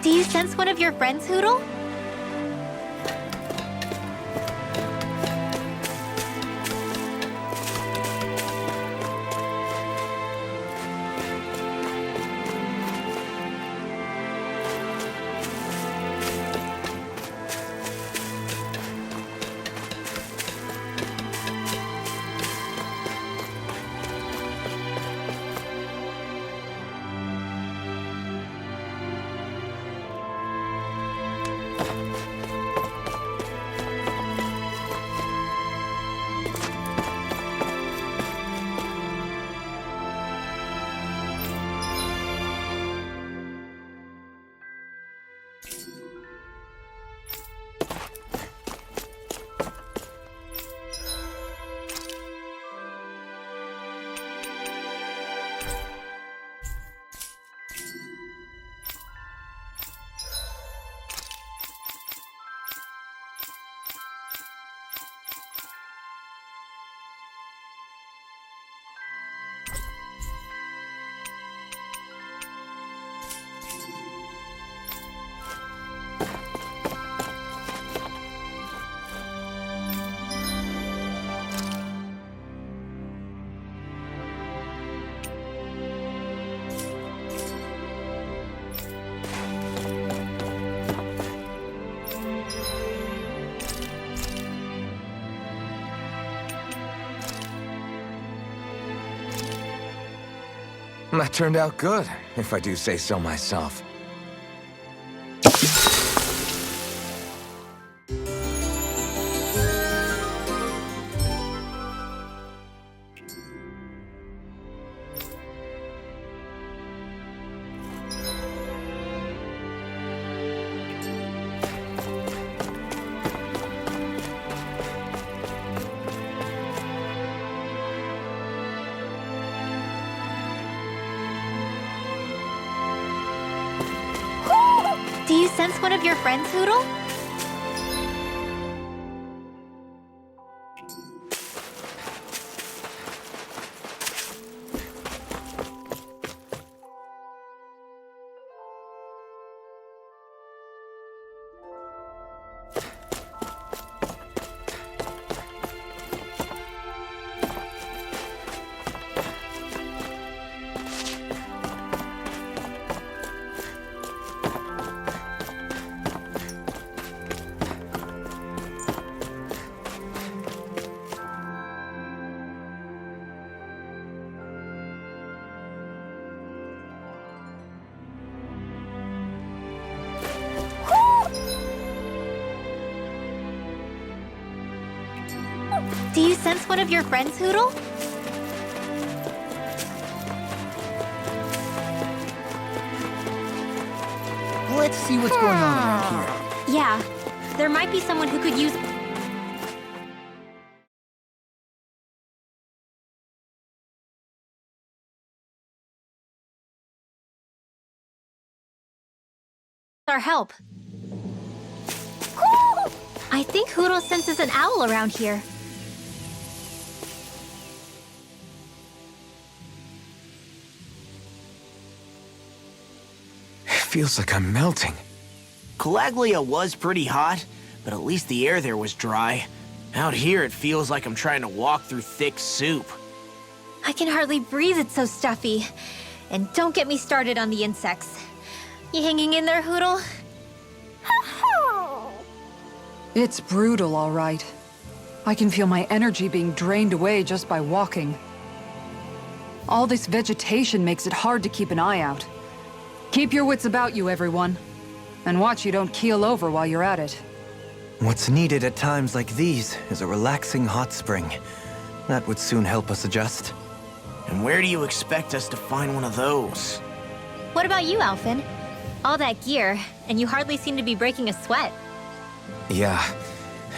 Do you sense one of your friends, Hootle? That turned out good, if I do say so myself. Do you sense one of your friends, Hootle? Do you sense one of your friends, Hootle? Let's see what's going on around here. Yeah, there might be someone who could use our help. I think Hootle senses an owl around here. Feels like I'm melting. Calaglia was pretty hot, but at least the air there was dry. Out here, it feels like I'm trying to walk through thick soup. I can hardly breathe, it's so stuffy. And don't get me started on the insects. You hanging in there, Hootle? It's brutal, all right. I can feel my energy being drained away just by walking. All this vegetation makes it hard to keep an eye out. Keep your wits about you, everyone. And watch you don't keel over while you're at it. What's needed at times like these is a relaxing hot spring. That would soon help us adjust. And where do you expect us to find one of those? What about you, Alphen? All that gear, and you hardly seem to be breaking a sweat. Yeah,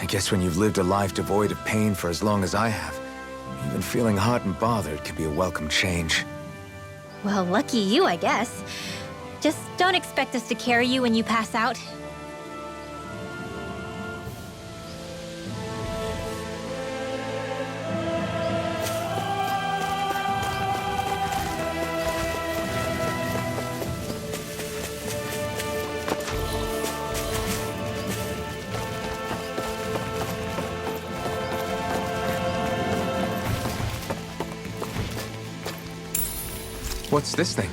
I guess when you've lived a life devoid of pain for as long as I have, even feeling hot and bothered could be a welcome change. Well, lucky you, I guess. Just don't expect us to carry you when you pass out. What's this thing?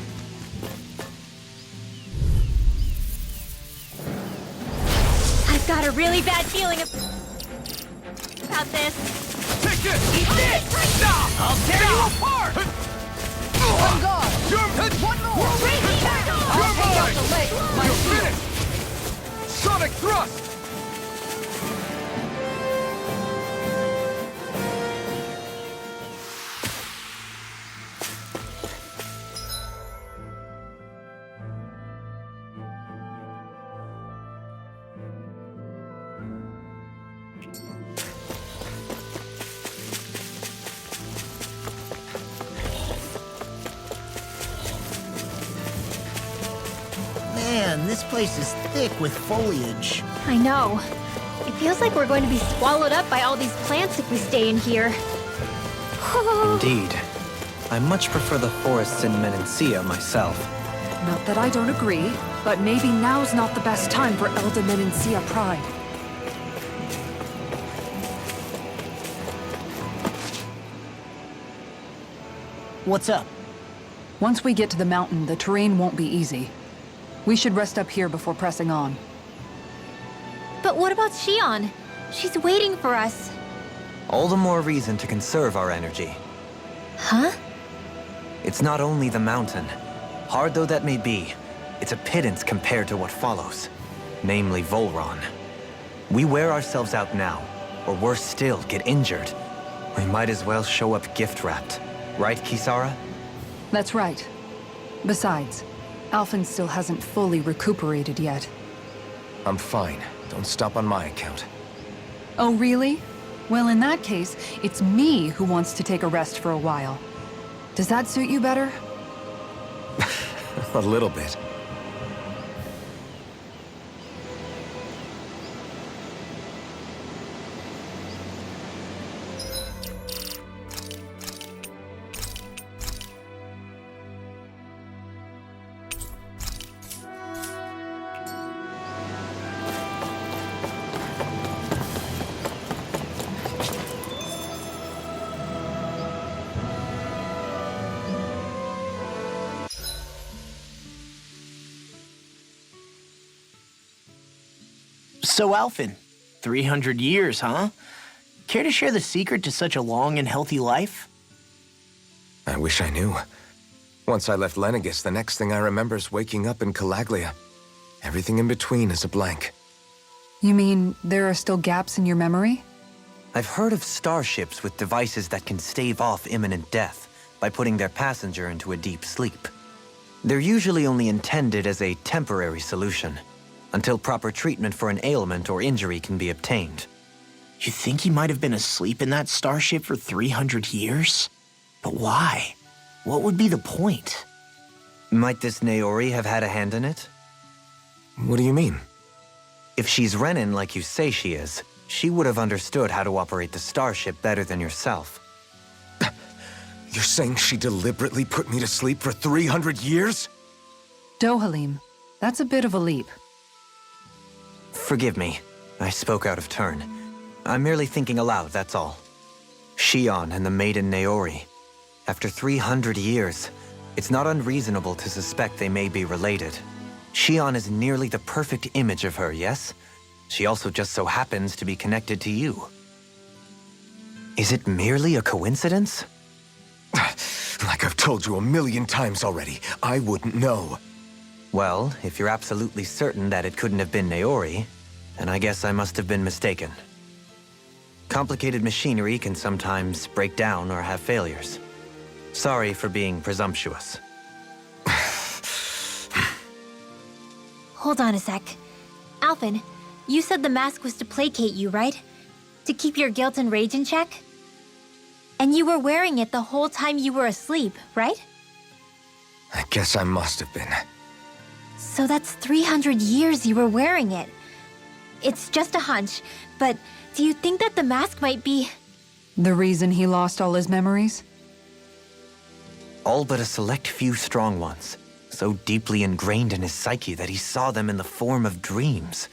I've got a really bad feeling about this. Take this! Eat this! I'll tear you apart! On guard! One more! I'll take out the leg with my You're shield. finished! Sonic thrust! Man, this place is thick with foliage. I know. It feels like we're going to be swallowed up by all these plants if we stay in here. Indeed. I much prefer the forests in Menancia myself. Not that I don't agree, but maybe now's not the best time for Elda Menancia Pride. What's up? Once we get to the mountain, the terrain won't be easy. We should rest up here before pressing on. But what about Shion? She's waiting for us. All the more reason to conserve our energy. Huh? It's not only the mountain. Hard though that may be, it's a pittance compared to what follows. Namely Volron. We wear ourselves out now, or worse still, get injured. We might as well show up gift-wrapped. Right, Kisara? That's right. Besides, Alphen still hasn't fully recuperated yet. I'm fine. Don't stop on my account. Oh, really? Well, in that case, it's me who wants to take a rest for a while. Does that suit you better? A little bit. So, Alphen, 300 years, huh? Care to share the secret to such a long and healthy life? I wish I knew. Once I left Lenegis, the next thing I remember is waking up in Calaglia. Everything in between is a blank. You mean there are still gaps in your memory? I've heard of starships with devices that can stave off imminent death by putting their passenger into a deep sleep. They're usually only intended as a temporary solution, until proper treatment for an ailment or injury can be obtained. You think he might have been asleep in that starship for 300 years? But why? What would be the point? Might this Naori have had a hand in it? What do you mean? If she's Renin like you say she is, she would have understood how to operate the starship better than yourself. You're saying she deliberately put me to sleep for 300 years? Dohalim, that's a bit of a leap. Forgive me. I spoke out of turn. I'm merely thinking aloud, that's all. Shion and the maiden Naori. After 300 years, it's not unreasonable to suspect they may be related. Shion is nearly the perfect image of her, yes? She also just so happens to be connected to you. Is it merely a coincidence? Like I've told you a million times already, I wouldn't know. Well, if you're absolutely certain that it couldn't have been Naori, then I guess I must have been mistaken. Complicated machinery can sometimes break down or have failures. Sorry for being presumptuous. Hold on a sec. Alphen, you said the mask was to placate you, right? To keep your guilt and rage in check? And you were wearing it the whole time you were asleep, right? I guess I must have been. So that's 300 years you were wearing it. It's just a hunch, but do you think that the mask might be... The reason he lost all his memories? All but a select few strong ones, so deeply ingrained in his psyche that he saw them in the form of dreams.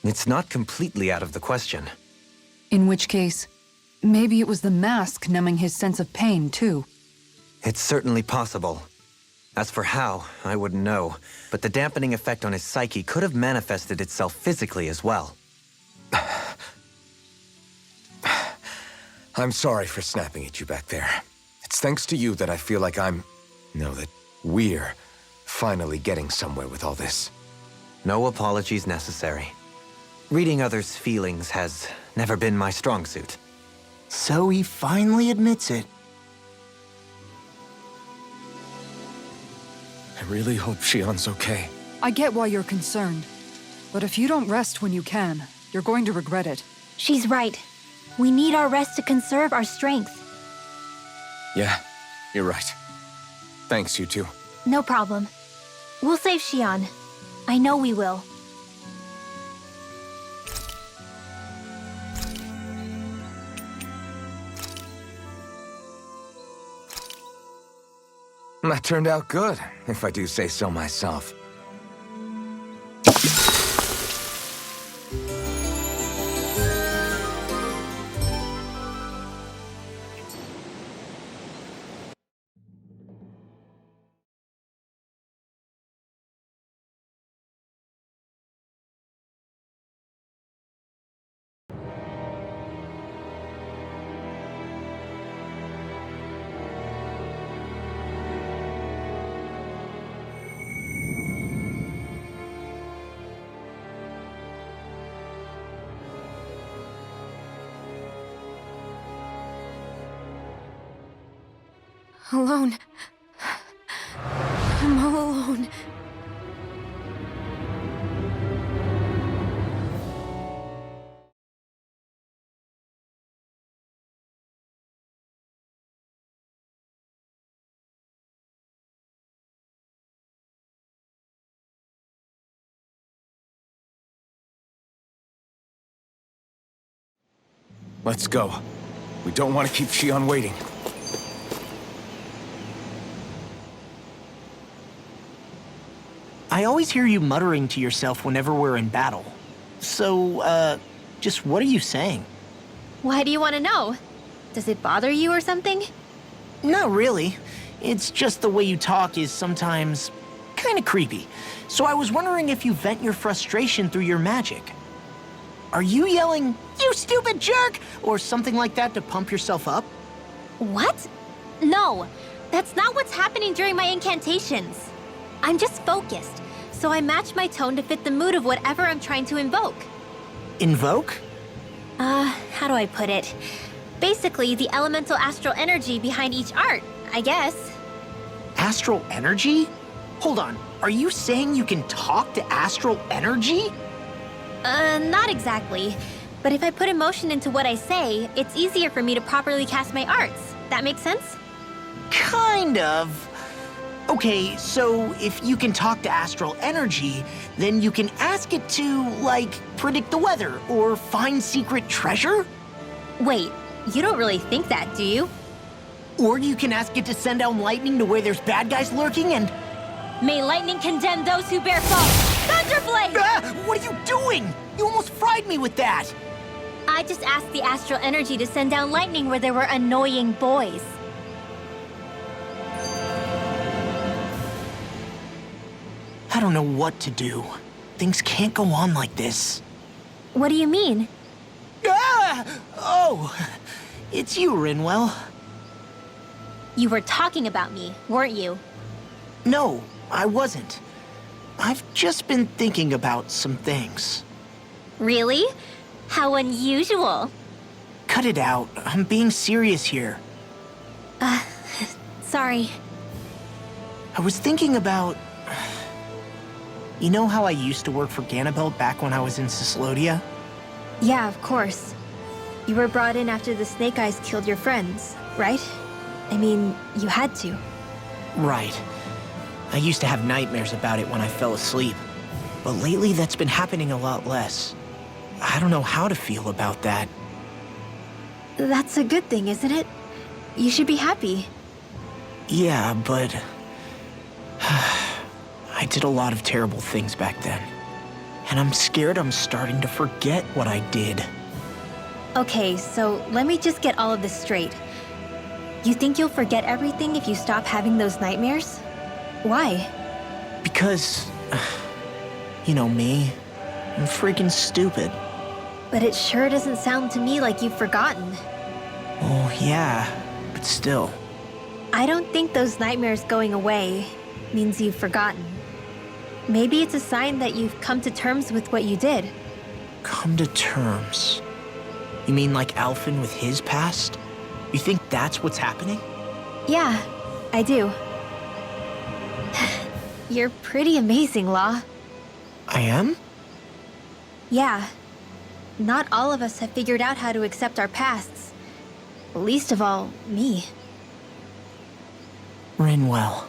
It's not completely out of the question. In which case, maybe it was the mask numbing his sense of pain, too. It's certainly possible, As for how, I wouldn't know, but the dampening effect on his psyche could have manifested itself physically as well. I'm sorry for snapping at you back there. It's thanks to you that I feel like that we're finally getting somewhere with all this. No apologies necessary. Reading others' feelings has never been my strong suit. So he finally admits it. I really hope Shion's okay. I get why you're concerned. But if you don't rest when you can, you're going to regret it. She's right. We need our rest to conserve our strength. Yeah, you're right. Thanks, you two. No problem. We'll save Shion. I know we will. That turned out good, if I do say so myself. Alone. I'm all alone. Let's go. We don't want to keep Shion waiting. I always hear you muttering to yourself whenever we're in battle. So, just what are you saying? Why do you want to know? Does it bother you or something? Not really. It's just the way you talk is sometimes kind of creepy. So I was wondering if you vent your frustration through your magic. Are you yelling, "You stupid jerk," or something like that to pump yourself up? What? No, that's not what's happening during my incantations. I'm just focused, so I match my tone to fit the mood of whatever I'm trying to invoke. Invoke? How do I put it? Basically, the elemental astral energy behind each art, I guess. Astral energy? Hold on, are you saying you can talk to astral energy? Not exactly. But if I put emotion into what I say, it's easier for me to properly cast my arts. That makes sense? Kind of. Okay, so if you can talk to astral energy, then you can ask it to, like, predict the weather or find secret treasure? Wait, you don't really think that, do you? Or you can ask it to send down lightning to where there's bad guys lurking and... May lightning condemn those who bear false! Thunderblade! Ah! What are you doing? You almost fried me with that! I just asked the astral energy to send down lightning where there were annoying boys. I don't know what to do. Things can't go on like this. What do you mean? Ah! Oh, it's you, Rinwell. You were talking about me, weren't you? No, I wasn't. I've just been thinking about some things. Really? How unusual. Cut it out. I'm being serious here. Sorry. I was thinking about... You know how I used to work for Ganabelt back when I was in Cyslodia? Yeah, of course. You were brought in after the Snake Eyes killed your friends, right? I mean, you had to. Right. I used to have nightmares about it when I fell asleep. But lately that's been happening a lot less. I don't know how to feel about that. That's a good thing, isn't it? You should be happy. Yeah, but... I did a lot of terrible things back then. And I'm scared I'm starting to forget what I did. Okay, so let me just get all of this straight. You think you'll forget everything if you stop having those nightmares? Why? Because, you know me, I'm freaking stupid. But it sure doesn't sound to me like you've forgotten. Oh, yeah, but still. I don't think those nightmares going away means you've forgotten. Maybe it's a sign that you've come to terms with what you did. Come to terms. You mean like Alphen with his past? You think that's what's happening? Yeah, I do. You're pretty amazing, Law. I am? Yeah. Not all of us have figured out how to accept our pasts. Least of all, me. Rinwell.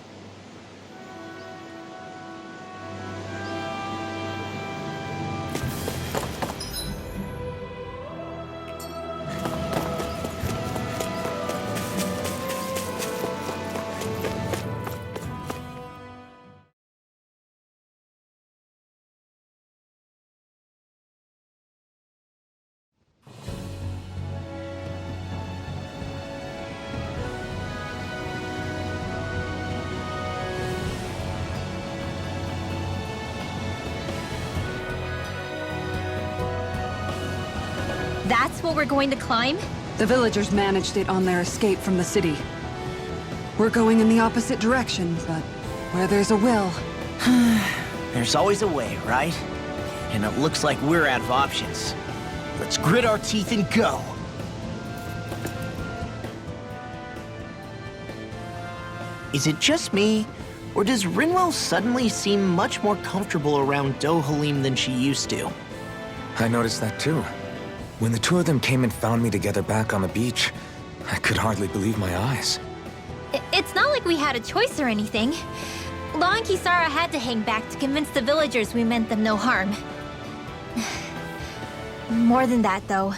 That's what we're going to climb? The villagers managed it on their escape from the city. We're going in the opposite direction, but where there's a will... There's always a way, right? And it looks like we're out of options. Let's grit our teeth and go. Is it just me, or does Rinwell suddenly seem much more comfortable around Dohalim than she used to? I noticed that too. When the two of them came and found me together back on the beach, I could hardly believe my eyes. It's not like we had a choice or anything. Law and Kisara had to hang back to convince the villagers we meant them no harm. More than that, though.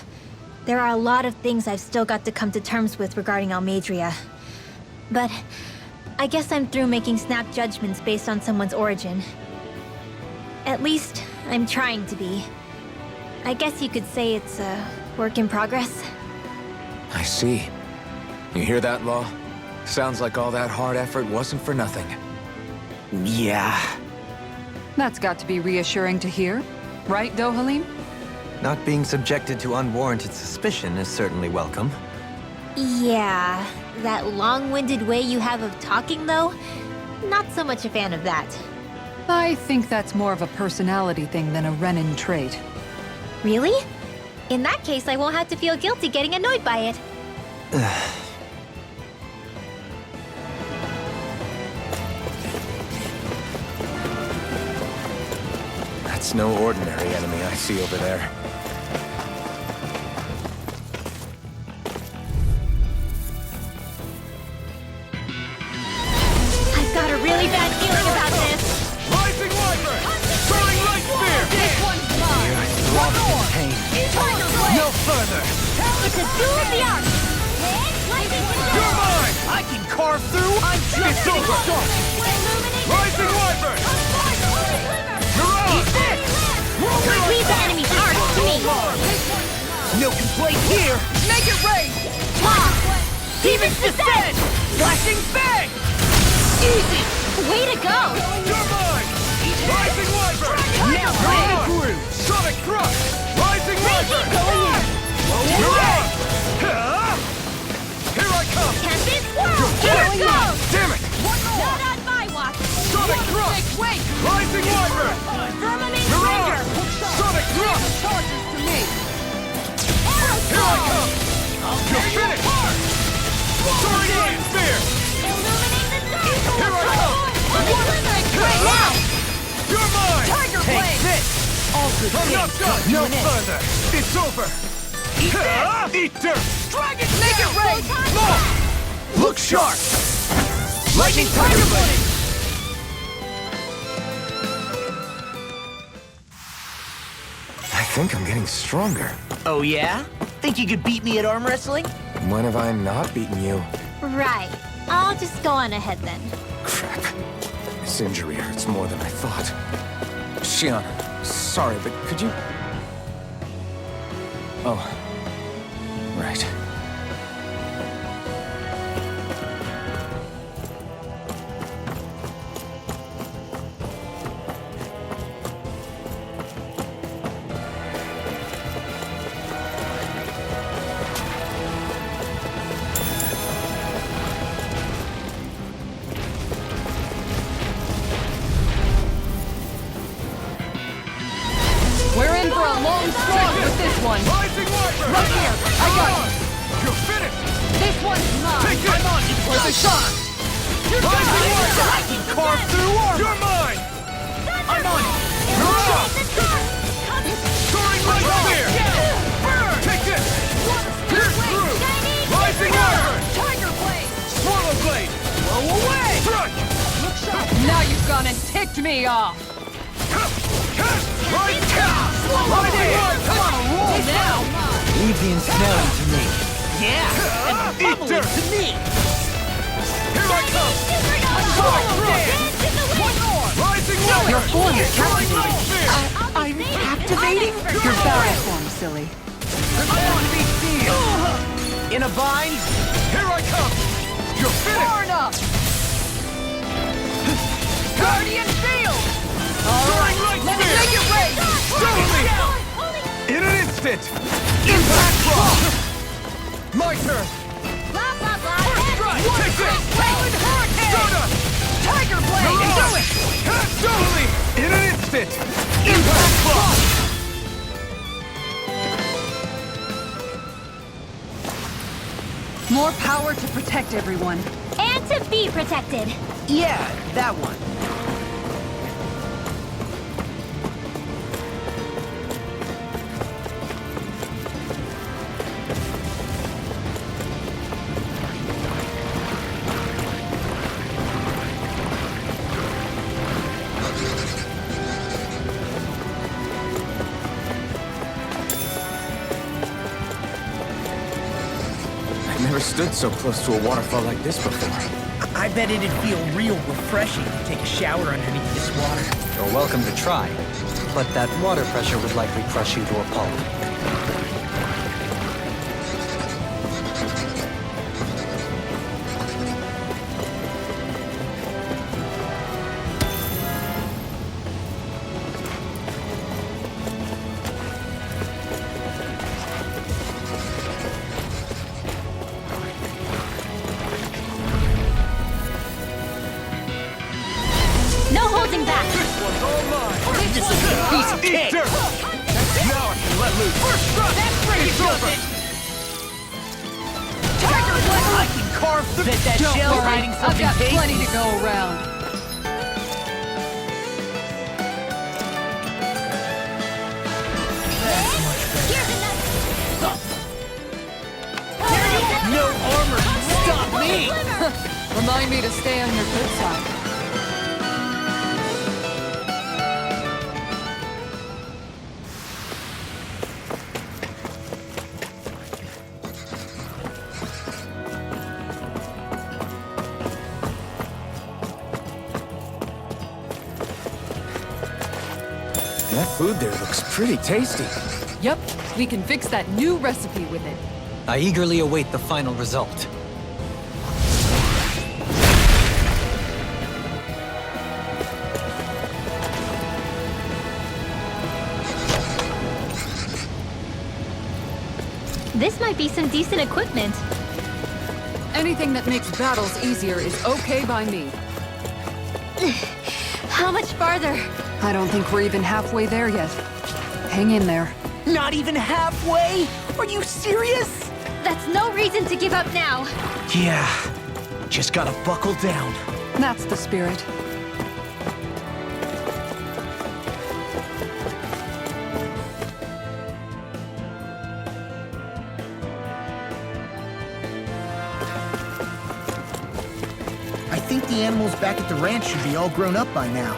There are a lot of things I've still got to come to terms with regarding Almeidrea. But I guess I'm through making snap judgments based on someone's origin. At least, I'm trying to be. I guess you could say it's a work in progress. I see. You hear that, Law? Sounds like all that hard effort wasn't for nothing. Yeah. That's got to be reassuring to hear. Right, Dohalim? Not being subjected to unwarranted suspicion is certainly welcome. Yeah, that long-winded way you have of talking, though? Not so much a fan of that. I think that's more of a personality thing than a Renin trait. Really? In that case, I won't have to feel guilty getting annoyed by it. That's no ordinary enemy I see over there. I've got a really bad feeling about this. Rising Wyvern! Soaring Light Spear! This one's mine! Lost in pain. No further! It's a duel of the arts. You're mine! I can carve through! I'm just It's over! Rising Wyvern! Mirage! Leave the enemy's arts to me. No complaints here! Make it rain! Demons descend! Flashing bang! Easy! Way to go! You're mine! Rising Wyvern! Now Sonic Thrust! Rising Wyvern! You're on! Here I come! Can this work? Here it goes! Damn it! Not on my watch! Sonic Thrust! Rising Wyvern! Firmament Mirage! Trigger! Sonic Thrust! Here I come! You're finished! Soaring Light Spear! Illuminate the dark! Here I come! Now! You're mine! Tiger Take this! All good I'm not things done! come to No an end. further! It's over! Eat dirt! Dragon Make it rain! Look sharp! Lightning Tiger Blade! I think I'm getting stronger. Oh yeah? Think you could beat me at arm wrestling? When have I not beaten you? Right. I'll just go on ahead then. Crap. This injury hurts more than I thought. Shiana, sorry, but could you... Oh. Right. one. Rising Wyvern! Right here. I got Come on! You're finished! This one's mine. Take it! I'm on you for the shot! Rising Wyvern! I can carve through armor! You're mine! I'm on you! You're up! Soaring Light Spear! Burn! Take this! Pierce through! Rising Wyvern! Tiger Blade. Swallow Blade! Blow away! Strike! Now you've gone and ticked me off. Cast! Right! Rising Wyvern! I'm on a roll now! Leave the ensnaring to me. Yeah! And the Eat bubbling dirt. to me! Here I come! Strike there! Rising Wyvern! Your form is Soaring captivating. Light Spear! I'm activating? Your battle form, silly. I want to be seen! In a bind? Here I come! You're finished! Far enough. Guardian Field. Soaring Light Let me Spear! take it rain. Totally! In an instant! Impact Block! My turn! Strike! Take this! Rain Hurricane. Soda! Tiger Blade. You're Do on! it. Cast totally! In an instant! Impact Block! More power to protect everyone. And to be protected. Yeah, that one. I've never stood so close to a waterfall like this before. I bet it'd feel real refreshing to take a shower underneath this water. You're welcome to try, but that water pressure would likely crush you to a pulp. No holding back. One's all mine! This is a piece of Eat cake! dirt! Now I can let loose! First strike! It's over! Tiger Blade! I can carve through that Don't shell worry, hiding I've something got tasty. plenty to go around. No armor can stop me! Remind me to stay on your good side. That food there looks pretty tasty. Yep, we can fix that new recipe with it. I eagerly await the final result. This might be some decent equipment. Anything that makes battles easier is okay by me. How much farther? I don't think we're even halfway there yet. Hang in there. Not even halfway? Are you serious? That's no reason to give up now. Yeah, just gotta buckle down. That's the spirit. I think the animals back at the ranch should be all grown up by now.